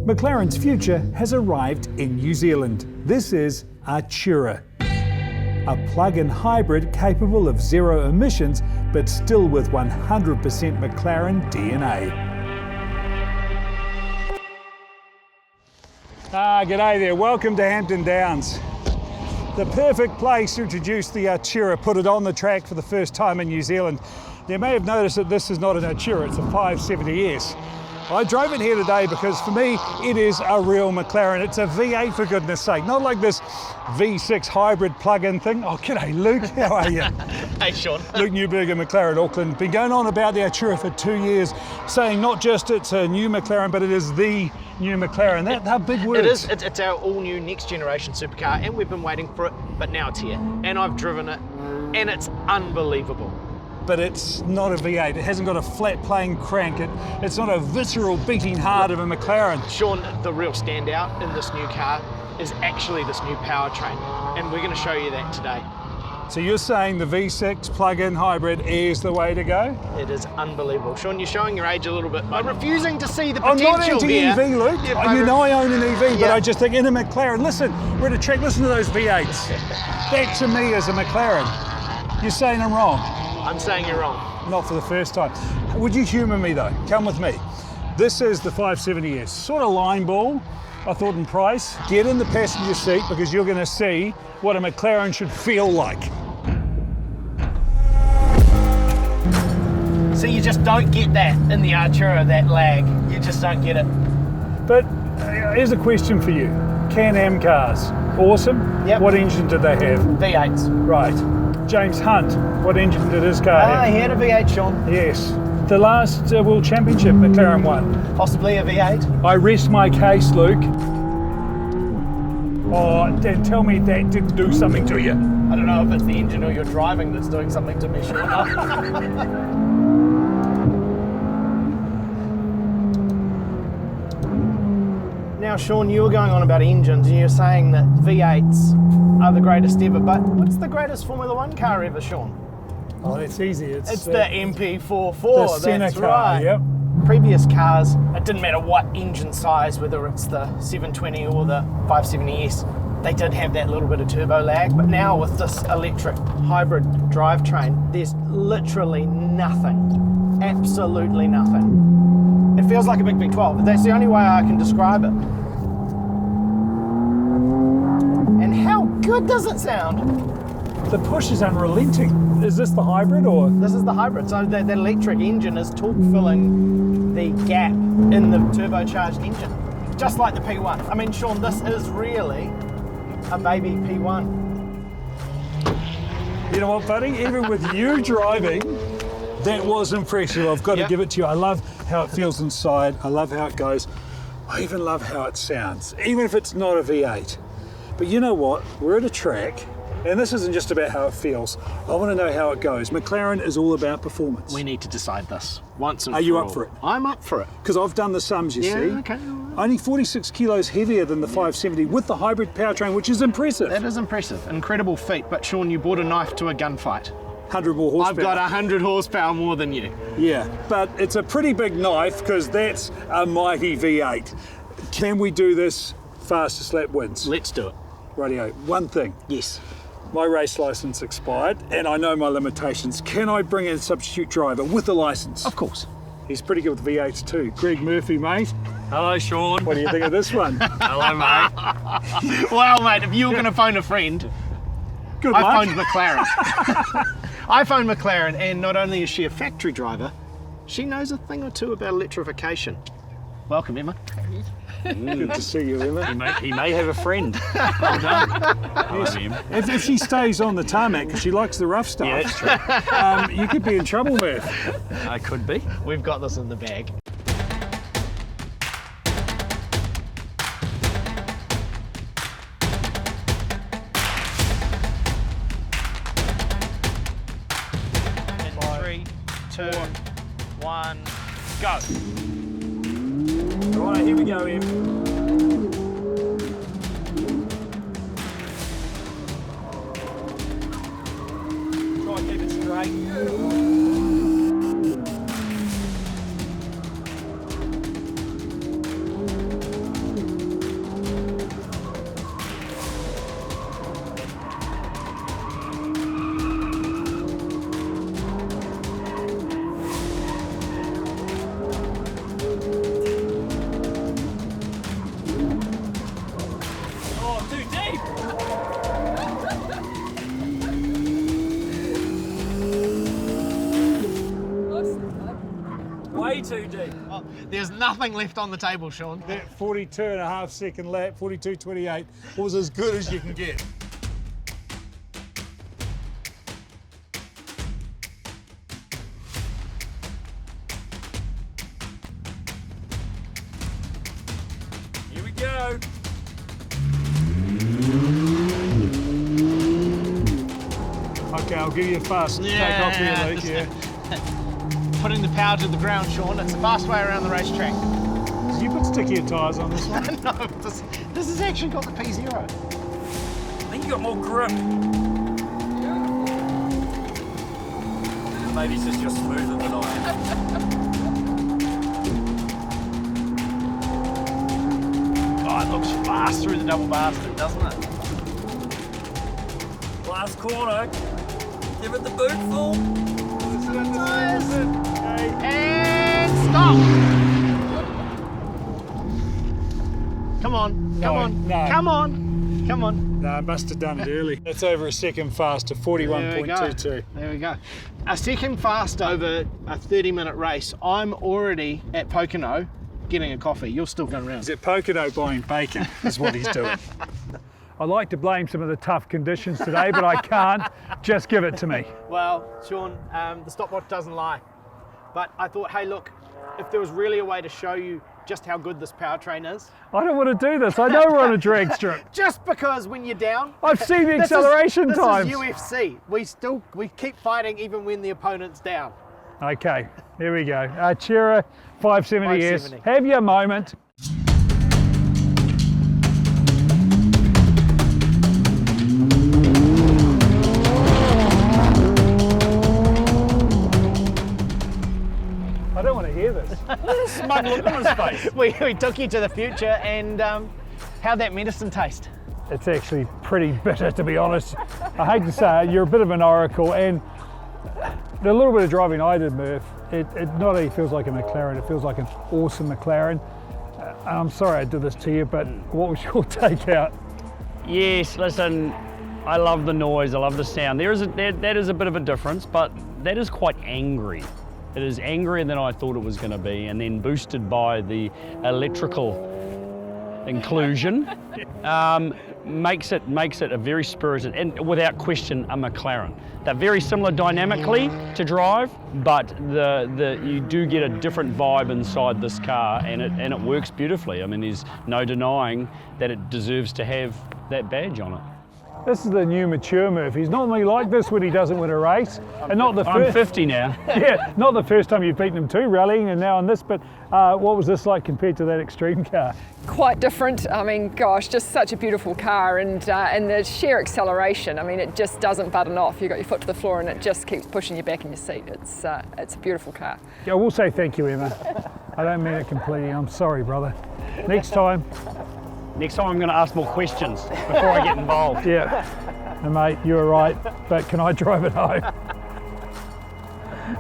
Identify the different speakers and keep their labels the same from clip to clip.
Speaker 1: McLaren's future has arrived in New Zealand. This is Artura, a plug-in hybrid capable of zero emissions, but still with 100% McLaren DNA. G'day there, welcome to Hampton Downs. The perfect place to introduce the Artura, put it on the track for the first time in New Zealand. You may have noticed that this is not an Artura, it's a 570S. I drove it here today because for me, it is a real McLaren. It's a V8 for goodness sake, not like this V6 hybrid plug-in thing. Oh, g'day Luke, how are you?
Speaker 2: Hey Sean.
Speaker 1: Luke Newberger, McLaren Auckland. Been going on about the Artura for 2 years, saying not just it's a new McLaren, but it is the new McLaren. They're big words.
Speaker 2: It is, it's our all-new next generation supercar, and we've been waiting for it, but now it's here. And I've driven it, and it's unbelievable.
Speaker 1: But it's not a V8. It hasn't got a flat plane crank. It's not a visceral beating heart of a McLaren.
Speaker 2: Sean, the real standout in this new car is actually this new powertrain, and we're going to show you that today.
Speaker 1: So you're saying the V6 plug-in hybrid is the way to go?
Speaker 2: It is unbelievable. Sean, you're showing your age a little bit by refusing to see the potential.
Speaker 1: I'm not anti-EV, Luke.
Speaker 2: Yeah,
Speaker 1: you know I own an EV, but I just think in a McLaren, listen, we're at a track, listen to those V8s. That to me is a McLaren. You're saying I'm wrong?
Speaker 2: I'm saying you're wrong.
Speaker 1: Not for the first time. Would you humour me though? Come with me. This is the 570S, sort of line ball, I thought in price. Get in the passenger seat because you're going to see what a McLaren should feel like.
Speaker 2: So you just don't get that in the Artura, that lag. You just don't get it.
Speaker 1: But here's a question for you. Can-Am cars, awesome.
Speaker 2: Yep.
Speaker 1: What engine did they have?
Speaker 2: V8s.
Speaker 1: Right. James Hunt, what engine did his car have?
Speaker 2: He had a V8, Sean.
Speaker 1: Yes. The last World Championship McLaren won.
Speaker 2: Possibly a V8.
Speaker 1: I rest my case, Luke. Oh, then tell me that didn't do something to you.
Speaker 2: I don't know if it's the engine or you're driving that's doing something to me, Sean. Now, Sean, you were going on about engines and you're saying that V8s are the greatest ever, but what's the greatest Formula One car ever, Sean?
Speaker 1: Oh, that's easy. It's
Speaker 2: the MP44.
Speaker 1: The Senna
Speaker 2: that's
Speaker 1: car,
Speaker 2: right.
Speaker 1: Yep.
Speaker 2: Previous cars, it didn't matter what engine size, whether it's the 720 or the 570S, they did have that little bit of turbo lag, but now with this electric hybrid drivetrain, there's literally nothing, absolutely nothing. It feels like a big V12, but that's the only way I can describe it. And how good does it sound?
Speaker 1: The push is unrelenting. Is this the hybrid or?
Speaker 2: This is the hybrid, so that electric engine is torque filling the gap in the turbocharged engine, just like the P1. I mean, Sean, this is really a baby P1.
Speaker 1: You know what, buddy? Even with you driving, that was impressive. I've got to give it to you. I love how it feels inside. I love how it goes. I even love how it sounds, even if it's not a V8. But you know what? We're at a track, and this isn't just about how it feels. I want to know how it goes. McLaren is all about performance.
Speaker 2: We need to decide this once and for all.
Speaker 1: Are you up for it?
Speaker 2: I'm up for it.
Speaker 1: Because I've done the sums, you see.
Speaker 2: Okay.
Speaker 1: Only 46 kilos heavier than the 570 with the hybrid powertrain, which is impressive.
Speaker 2: That is impressive. Incredible feat. But Sean, you brought a knife to a gunfight.
Speaker 1: 100 more horsepower.
Speaker 2: I've got 100 horsepower more than you.
Speaker 1: Yeah, but it's a pretty big knife because that's a mighty V8. Can we do this fastest lap wins?
Speaker 2: Let's do it.
Speaker 1: Rightio. One thing.
Speaker 2: Yes.
Speaker 1: My race license expired and I know my limitations. Can I bring in a substitute driver with a license?
Speaker 2: Of course.
Speaker 1: He's pretty good with V8s too. Greg Murphy, mate.
Speaker 3: Hello, Sean.
Speaker 1: What do you think of this one?
Speaker 3: Hello, mate.
Speaker 2: Well, mate, if you were going to phone a friend,
Speaker 1: Good luck.
Speaker 2: I phoned McLaren. I phoned McLaren, and not only is she a factory driver, she knows a thing or two about electrification. Welcome, Emma.
Speaker 1: Good to see you, Emma.
Speaker 3: He may have a friend. Well done.
Speaker 1: Yes. If she stays on the tarmac, because she likes the rough stuff,
Speaker 3: Yeah, that's true.
Speaker 1: you could be in trouble, Murph.
Speaker 3: I could be.
Speaker 2: We've got this in the bag. In 3, 2, 1, go.
Speaker 1: All right, here we go, Em. Try and keep it straight.
Speaker 3: Way too deep.
Speaker 2: Oh, there's nothing left on the table, Sean.
Speaker 1: That 42.5 second lap, 42.28, was as good as you can get.
Speaker 3: Here we go.
Speaker 1: Okay, I'll give you a fast take off here, Luke. Yeah.
Speaker 2: Putting the power to the ground, Sean. It's the fast way around the racetrack.
Speaker 1: Did you put stickier tyres on this one?
Speaker 2: No, this has actually got the P0.
Speaker 3: I think you got more grip. Maybe it's just you're smoother than I am.
Speaker 2: Oh, it looks fast through the double bastard, doesn't it?
Speaker 3: Last corner. Give it the boot full.
Speaker 2: Tyres. And stop. Come on, come on,
Speaker 1: no.
Speaker 2: come on, come on.
Speaker 1: No, I must have done it early. That's over a second faster, 41.22.
Speaker 2: There we go. A second fast over a 30-minute race. I'm already at Pocono getting a coffee. You're still going around.
Speaker 1: He's at Pocono buying bacon, is what he's doing. I'd like to blame some of the tough conditions today, but I can't. Just give it to me.
Speaker 2: Well, Sean, the stopwatch doesn't lie. But I thought, hey, look, if there was really a way to show you just how good this powertrain is.
Speaker 1: I don't want to do this. I know we're on a drag strip.
Speaker 2: Just because when you're down.
Speaker 1: I've seen the acceleration times.
Speaker 2: This is UFC. We keep fighting even when the opponent's down.
Speaker 1: Okay, here we go. Artura 570S.
Speaker 2: 570.
Speaker 1: Have your moment. I don't want to hear this.
Speaker 3: Smug look on his face.
Speaker 2: We took you to the future, and how'd that medicine taste?
Speaker 1: It's actually pretty bitter, to be honest. I hate to say it, you're a bit of an oracle, and the little bit of driving I did, Murph, it not only feels like a McLaren, it feels like an awesome McLaren. And I'm sorry I did this to you, but what was your take out?
Speaker 3: Yes, listen, I love the noise, I love the sound. That is a bit of a difference, but that is quite angry. It is angrier than I thought it was going to be, and then boosted by the electrical inclusion, makes it a very spirited and without question a McLaren. They're very similar dynamically to drive, but you do get a different vibe inside this car, and it works beautifully. I mean, there's no denying that it deserves to have that badge on it.
Speaker 1: This is the new mature Murphy. He's normally like this when he doesn't win a race. And not the
Speaker 3: I'm
Speaker 1: first,
Speaker 3: 50 now.
Speaker 1: yeah, not the first time you've beaten him too, rallying and now on this, but what was this like compared to that extreme car?
Speaker 4: Quite different. I mean, gosh, just such a beautiful car, and the sheer acceleration. I mean, it just doesn't button off. You got your foot to the floor, and it just keeps pushing you back in your seat. It's a beautiful car.
Speaker 1: Yeah, I will say thank you, Emma. I don't mean it completely. I'm sorry, brother. Next time.
Speaker 3: Next time I'm going to ask more questions before I get involved.
Speaker 1: Yeah. And mate, you were right, but can I drive it home?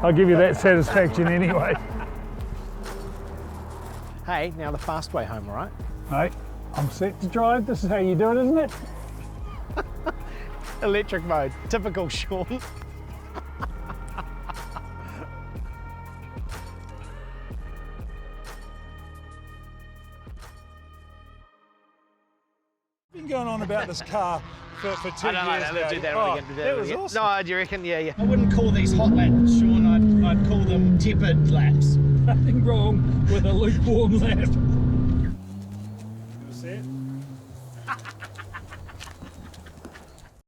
Speaker 1: I'll give you that satisfaction anyway.
Speaker 2: Hey, now the fast way home, all right?
Speaker 1: Mate, I'm set to drive. This is how you do it, isn't it?
Speaker 2: Electric mode, typical Sean.
Speaker 1: Been going on about this car for 2 years.
Speaker 2: I don't know,
Speaker 1: now.
Speaker 2: let's do that
Speaker 1: Oh,
Speaker 2: again.
Speaker 1: that was awesome.
Speaker 2: No, do you reckon? Yeah. I wouldn't call these hot laps, Sean. I'd call them tepid laps.
Speaker 1: Nothing wrong with a lukewarm lap.